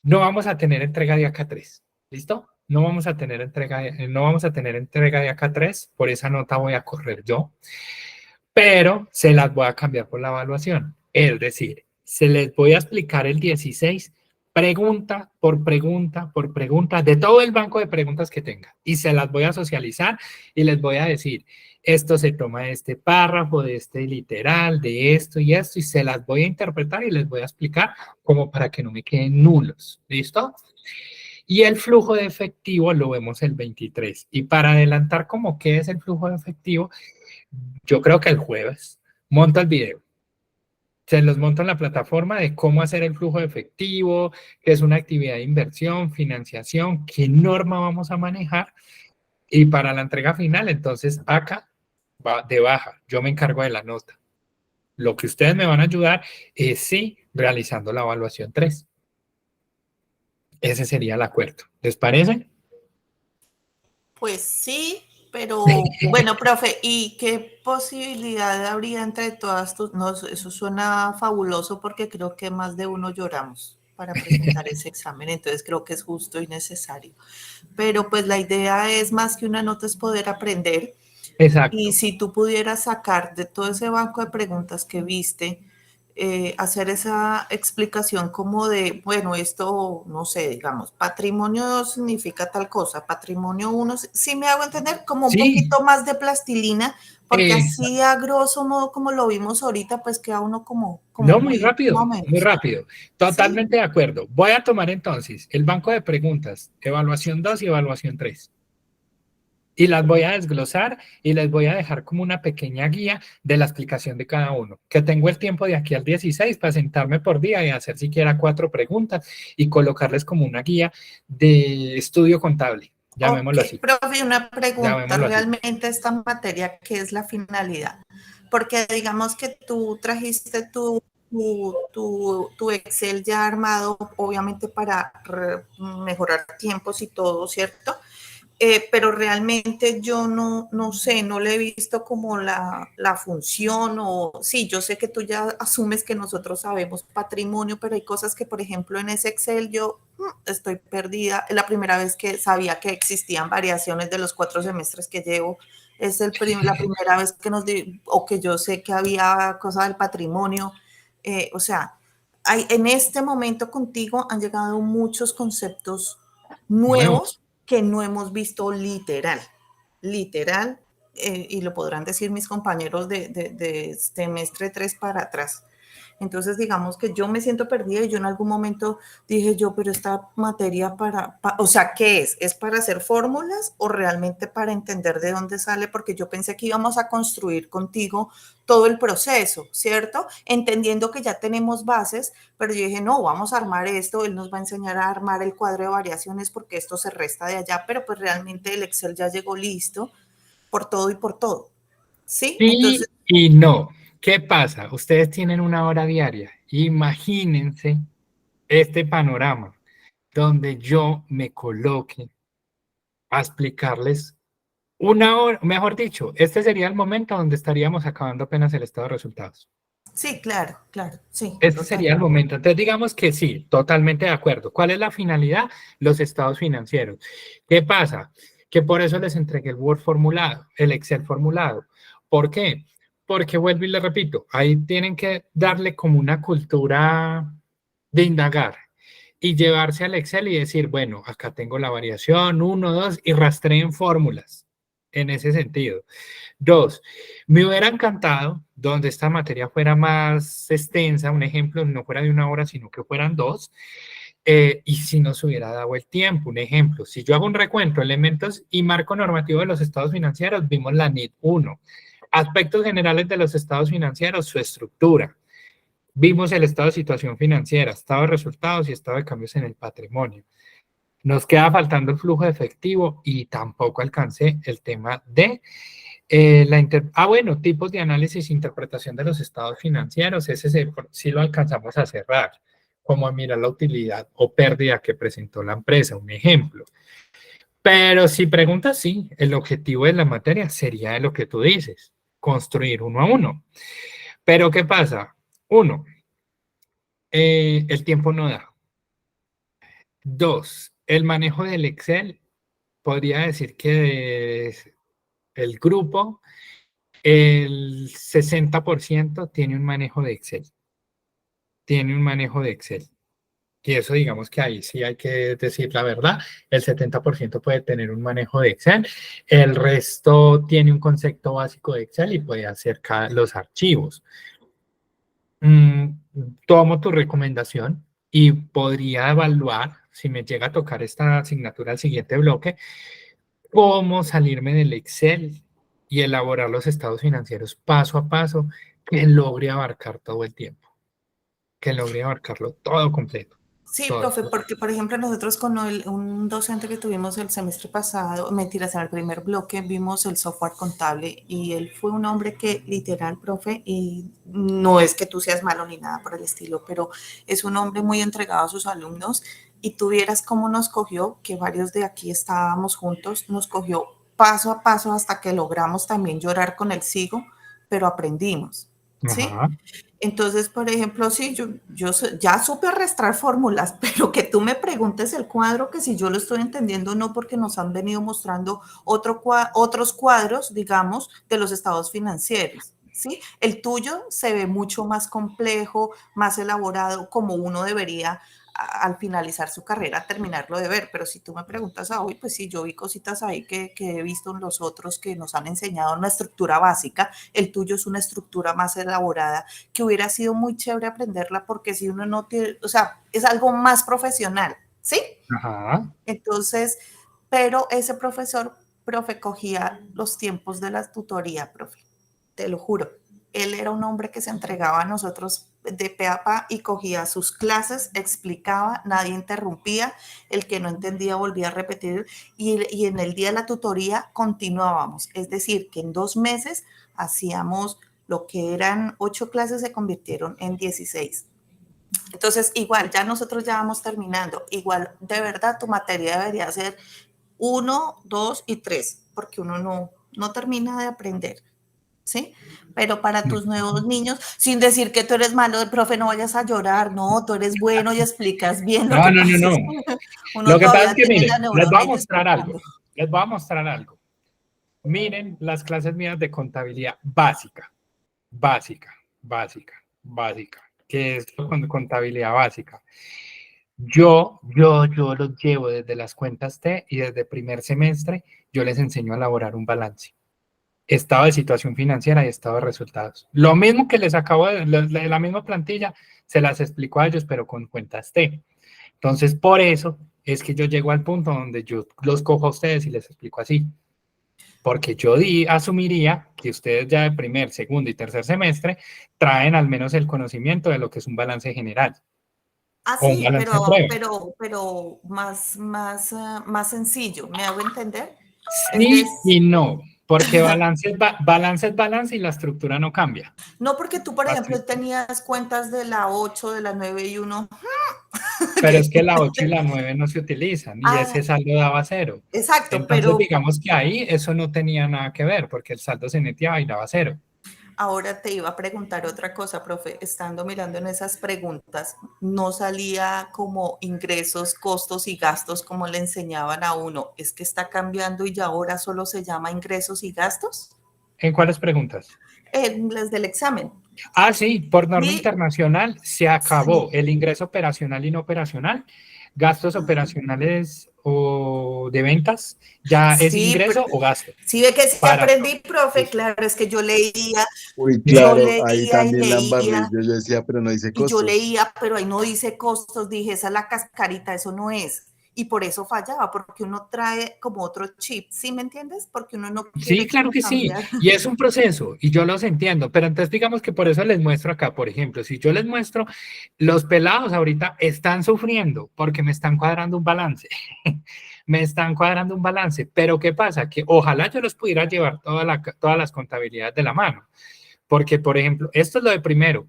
no vamos a tener entrega de AK3, ¿listo? No vamos a tener entrega de AK3, por esa nota voy a correr yo, pero se las voy a cambiar por la evaluación. Es decir, se les voy a explicar el 16 pregunta por pregunta por pregunta de todo el banco de preguntas que tenga y se las voy a socializar y les voy a decir, esto se toma de este párrafo, de este literal, de esto y esto y se las voy a interpretar y les voy a explicar como para que no me queden nulos, ¿listo? Y el flujo de efectivo lo vemos el 23 y para adelantar como qué es el flujo de efectivo, yo creo que el jueves monto el video. Se los monto en la plataforma de cómo hacer el flujo de efectivo, qué es una actividad de inversión, financiación, qué norma vamos a manejar. Y para la entrega final, entonces acá va de baja. Yo me encargo de la nota. Lo que ustedes me van a ayudar es sí realizando la evaluación 3. Ese sería el acuerdo. ¿Les parece? Pues sí, pero bueno, profe, ¿y qué posibilidad habría entre todas tus? No, eso suena fabuloso porque creo que más de uno lloramos para presentar ese examen, entonces creo que es justo y necesario. Pero pues la idea es más que una nota es poder aprender. Exacto. Y si tú pudieras sacar de todo ese banco de preguntas que viste, hacer esa explicación como de, bueno, esto, no sé, digamos, patrimonio significa tal cosa, patrimonio uno, si me hago entender, como un Sí, poquito más de plastilina, porque exacto. así a grosso modo, como lo vimos ahorita, pues queda uno como No, muy muy, más o rápido, muy menos. rápido. ¿Sí? Totalmente de acuerdo. Voy a tomar entonces el banco de preguntas, evaluación 2 y evaluación 3. Y las voy a desglosar y les voy a dejar como una pequeña guía de la explicación de cada uno. Que tengo el tiempo de aquí al 16 para sentarme por día y hacer siquiera 4 preguntas y colocarles como una guía de estudio contable. Ok, Llamémoslo así. profe, una pregunta, Llamémoslo así. realmente esta materia, ¿qué es la finalidad? Porque digamos que tú trajiste tu Excel ya armado, obviamente para mejorar tiempos y todo, ¿cierto? Pero realmente yo no sé, no le he visto como la función o sí, yo sé que tú ya asumes que nosotros sabemos patrimonio, pero hay cosas que, por ejemplo, en ese Excel yo estoy perdida. Es la primera vez que sabía que existían variaciones de los 4 semestres que llevo. Es la primera vez que o que yo sé que había cosas del patrimonio. O sea, en este momento contigo han llegado muchos conceptos nuevos Nuevos. que no hemos visto literal, y lo podrán decir mis compañeros de semestre 3 para atrás. Entonces, digamos que yo me siento perdida y yo en algún momento dije yo, pero esta materia o sea, ¿qué es? ¿Es para hacer fórmulas o realmente para entender de dónde sale? Porque yo pensé que íbamos a construir contigo todo el proceso, ¿cierto? Entendiendo que ya tenemos bases, pero yo dije, no, vamos a armar esto, él nos va a enseñar a armar el cuadro de variaciones porque esto se resta de allá, pero pues realmente el Excel ya llegó listo por todo y por todo, ¿sí? Sí Entonces, y no. ¿Qué pasa? Ustedes tienen una hora diaria. Imagínense este panorama donde yo me coloque a explicarles una hora, mejor dicho, este sería el momento donde estaríamos acabando apenas el estado de resultados. sí, claro, sí, Este total. sería el momento. Entonces, digamos que sí, totalmente de acuerdo. ¿Cuál es la finalidad? Los estados financieros. ¿Qué pasa? Que por eso les entregué el Word formulado, el Excel formulado. ¿Por qué? Porque vuelvo y les repito, ahí tienen que darle como una cultura de indagar y llevarse al Excel y decir, bueno, acá tengo la variación, 1, 2, y rastreen fórmulas en ese sentido. 2, me hubiera encantado donde esta materia fuera más extensa, un ejemplo, no fuera de una hora, sino que fueran 2, y si nos hubiera dado el tiempo, un ejemplo, si yo hago un recuento, elementos y marco normativo de los estados financieros, vimos la NIT 1, aspectos generales de los estados financieros, su estructura, vimos el estado de situación financiera, estado de resultados y estado de cambios en el patrimonio. Nos queda faltando el flujo de efectivo y tampoco alcancé el tema de bueno, tipos de análisis e interpretación de los estados financieros, sí lo alcanzamos a cerrar, como a mirar la utilidad o pérdida que presentó la empresa, un ejemplo. Pero si preguntas, sí, el objetivo de la materia sería lo que tú dices, construir uno a uno. Pero ¿qué pasa? Uno, el tiempo no da. Dos, el manejo del Excel, podría decir que el grupo, el 60% tiene un manejo de Excel. Tiene un manejo de Excel. Y eso digamos que ahí sí hay que decir la verdad. El 70% puede tener un manejo de Excel. El resto tiene un concepto básico de Excel y puede hacer los archivos. Tomo tu recomendación y podría evaluar, si me llega a tocar esta asignatura al siguiente bloque, cómo salirme del Excel y elaborar los estados financieros paso a paso que logre abarcar todo el tiempo. que logré abarcarlo todo completo. Sí, Todo. profe, porque por ejemplo nosotros con un docente que tuvimos el semestre pasado, mentiras, en el primer bloque vimos el software contable y él fue un hombre que literal, profe, y no es que tú seas malo ni nada por el estilo, pero es un hombre muy entregado a sus alumnos y tú vieras cómo nos cogió, que varios de aquí estábamos juntos, nos cogió paso a paso hasta que logramos también llorar con el SIGO, pero aprendimos, ¿sí? Ajá. Entonces, por ejemplo, sí, ya supe arrastrar fórmulas, pero que tú me preguntes el cuadro, que si yo lo estoy entendiendo, no, porque nos han venido mostrando otros cuadros, digamos, de los estados financieros, ¿sí? El tuyo se ve mucho más complejo, más elaborado, como uno debería al finalizar su carrera terminarlo de ver, pero si tú me preguntas a hoy, pues sí, yo vi cositas ahí que he visto en los otros que nos han enseñado una estructura básica, el tuyo es una estructura más elaborada, que hubiera sido muy chévere aprenderla porque si uno no tiene, o sea, es algo más profesional, ¿sí? Ajá. Entonces, pero ese profe, cogía los tiempos de la tutoría, profe, te lo juro. Él era un hombre que se entregaba a nosotros de pe a pa y cogía sus clases, explicaba, nadie interrumpía, el que no entendía volvía a repetir y en el día de la tutoría continuábamos. Es decir, que en 2 meses hacíamos lo que eran 8 clases, se convirtieron en 16. Entonces, igual, ya nosotros ya vamos terminando. Igual, de verdad, tu materia debería ser 1, 2 y 3, porque uno no termina de aprender, ¿sí? Pero para tus nuevos niños, sin decir que tú eres malo, profe, no vayas a llorar, no, tú eres bueno y explicas bien. Lo No, que no, no, pasa no. es que uno Lo que pasa es todavía que, tiene miren, la les voy neurona a y mostrar algo. explicando. Les voy a mostrar algo. Miren las clases mías de contabilidad básica, básica, básica, básica, que es contabilidad básica. Yo los llevo desde las cuentas T y desde primer semestre yo les enseño a elaborar un balance. Estado de situación financiera y estado de resultados. Lo mismo que les acabo de la misma plantilla, se las explico a ellos, pero con cuentas T. Entonces, por eso es que yo llego al punto donde yo los cojo a ustedes y les explico así. Porque yo asumiría que ustedes ya de primer, segundo y tercer semestre traen al menos el conocimiento de lo que es un balance general Ah, o un sí, balance de prueba. pero más sencillo, ¿me hago entender? Es Sí decir, y no, porque balance es balance y la estructura no cambia. no porque tú, por La ejemplo, estructura. tenías cuentas de la 8, de la 9 y uno. Pero es que la 8 y la 9 no se utilizan y ese Ah, saldo daba cero. exacto, Entonces, pero digamos que ahí eso no tenía nada que ver porque el saldo se neteaba y daba cero. ahora te iba a preguntar otra cosa, profe. Estando mirando en esas preguntas, no salía como ingresos, costos y gastos como le enseñaban a uno. ¿Es que está cambiando y ya ahora solo se llama ingresos y gastos? ¿En cuáles preguntas? Las del examen. Ah, sí, por norma Sí, internacional se acabó sí. el ingreso operacional y no operacional. Gastos operacionales o de ventas, ya es Sí, pero ingreso o gasto. sí ve que sí Para aprendí, profe. listo. Claro, es que yo leía, Uy, yo claro, ahí leía y también la embarré. leía Yo decía, pero no dice y yo costos. leía, pero ahí no dice costos, dije, esa es la cascarita, eso no es. Y por eso fallaba, porque uno trae como otro chip, ¿sí me entiendes? Porque uno no Sí, quiere claro como que sí. cambiar. Y es un proceso y yo los entiendo, pero entonces digamos que por eso les muestro acá, por ejemplo, si yo les muestro, los pelados ahorita están sufriendo porque me están cuadrando un balance. Me están cuadrando un balance, pero ¿qué pasa? Que ojalá yo los pudiera llevar todas las contabilidades de la mano, porque por ejemplo, esto es lo de primero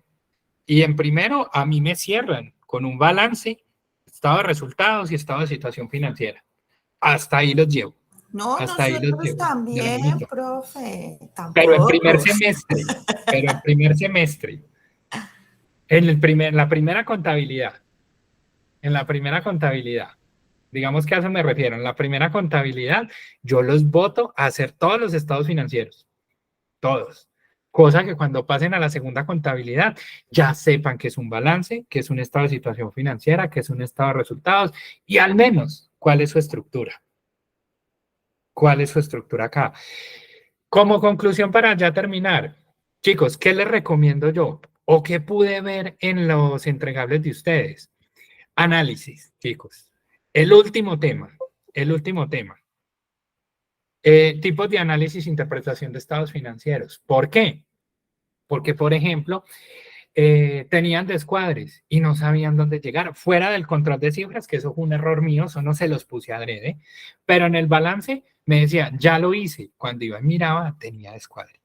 y en primero a mí me cierran con un balance, estado de resultados y estado de situación financiera. Hasta ahí los llevo, No, hasta ahí los nosotros llevo de la también, manito. profe, Pero en primer tampoco. semestre, pero en primer semestre, la primera contabilidad, en la primera contabilidad, digamos que a eso me refiero, en la primera contabilidad, yo los voto a hacer todos los estados financieros, todos. Cosa que cuando pasen a la segunda contabilidad ya sepan que es un balance, que es un estado de situación financiera, que es un estado de resultados y al menos cuál es su estructura. ¿Cuál es su estructura acá? Como conclusión para ya terminar, chicos, ¿qué les recomiendo yo? ¿O qué pude ver en los entregables de ustedes? Análisis, chicos. El último tema, el último tema. Tipos de análisis e interpretación de estados financieros. ¿Por qué? Porque, por ejemplo, tenían descuadres y no sabían dónde llegar. Fuera del control de cifras, que eso fue un error mío, eso no se los puse adrede, pero en el balance me decía, ya lo hice. Cuando iba y miraba, tenía descuadre.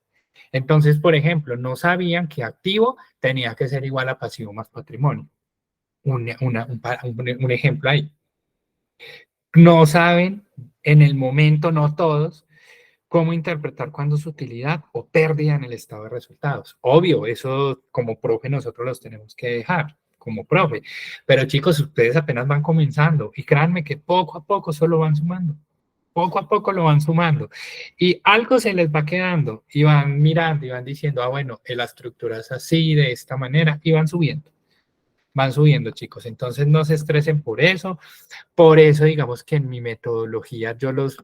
Entonces, por ejemplo, no sabían que activo tenía que ser igual a pasivo más patrimonio. Un ejemplo ahí. No saben en el momento, no todos, cómo interpretar cuándo es utilidad o pérdida en el estado de resultados. Obvio, eso como profe nosotros los tenemos que dejar como profe. Pero chicos, ustedes apenas van comenzando y créanme que poco a poco solo van sumando. Poco a poco lo van sumando y algo se les va quedando y van mirando y van diciendo, ah, bueno, la estructura es así, de esta manera, y van subiendo, chicos. Entonces no se estresen por eso digamos que en mi metodología yo los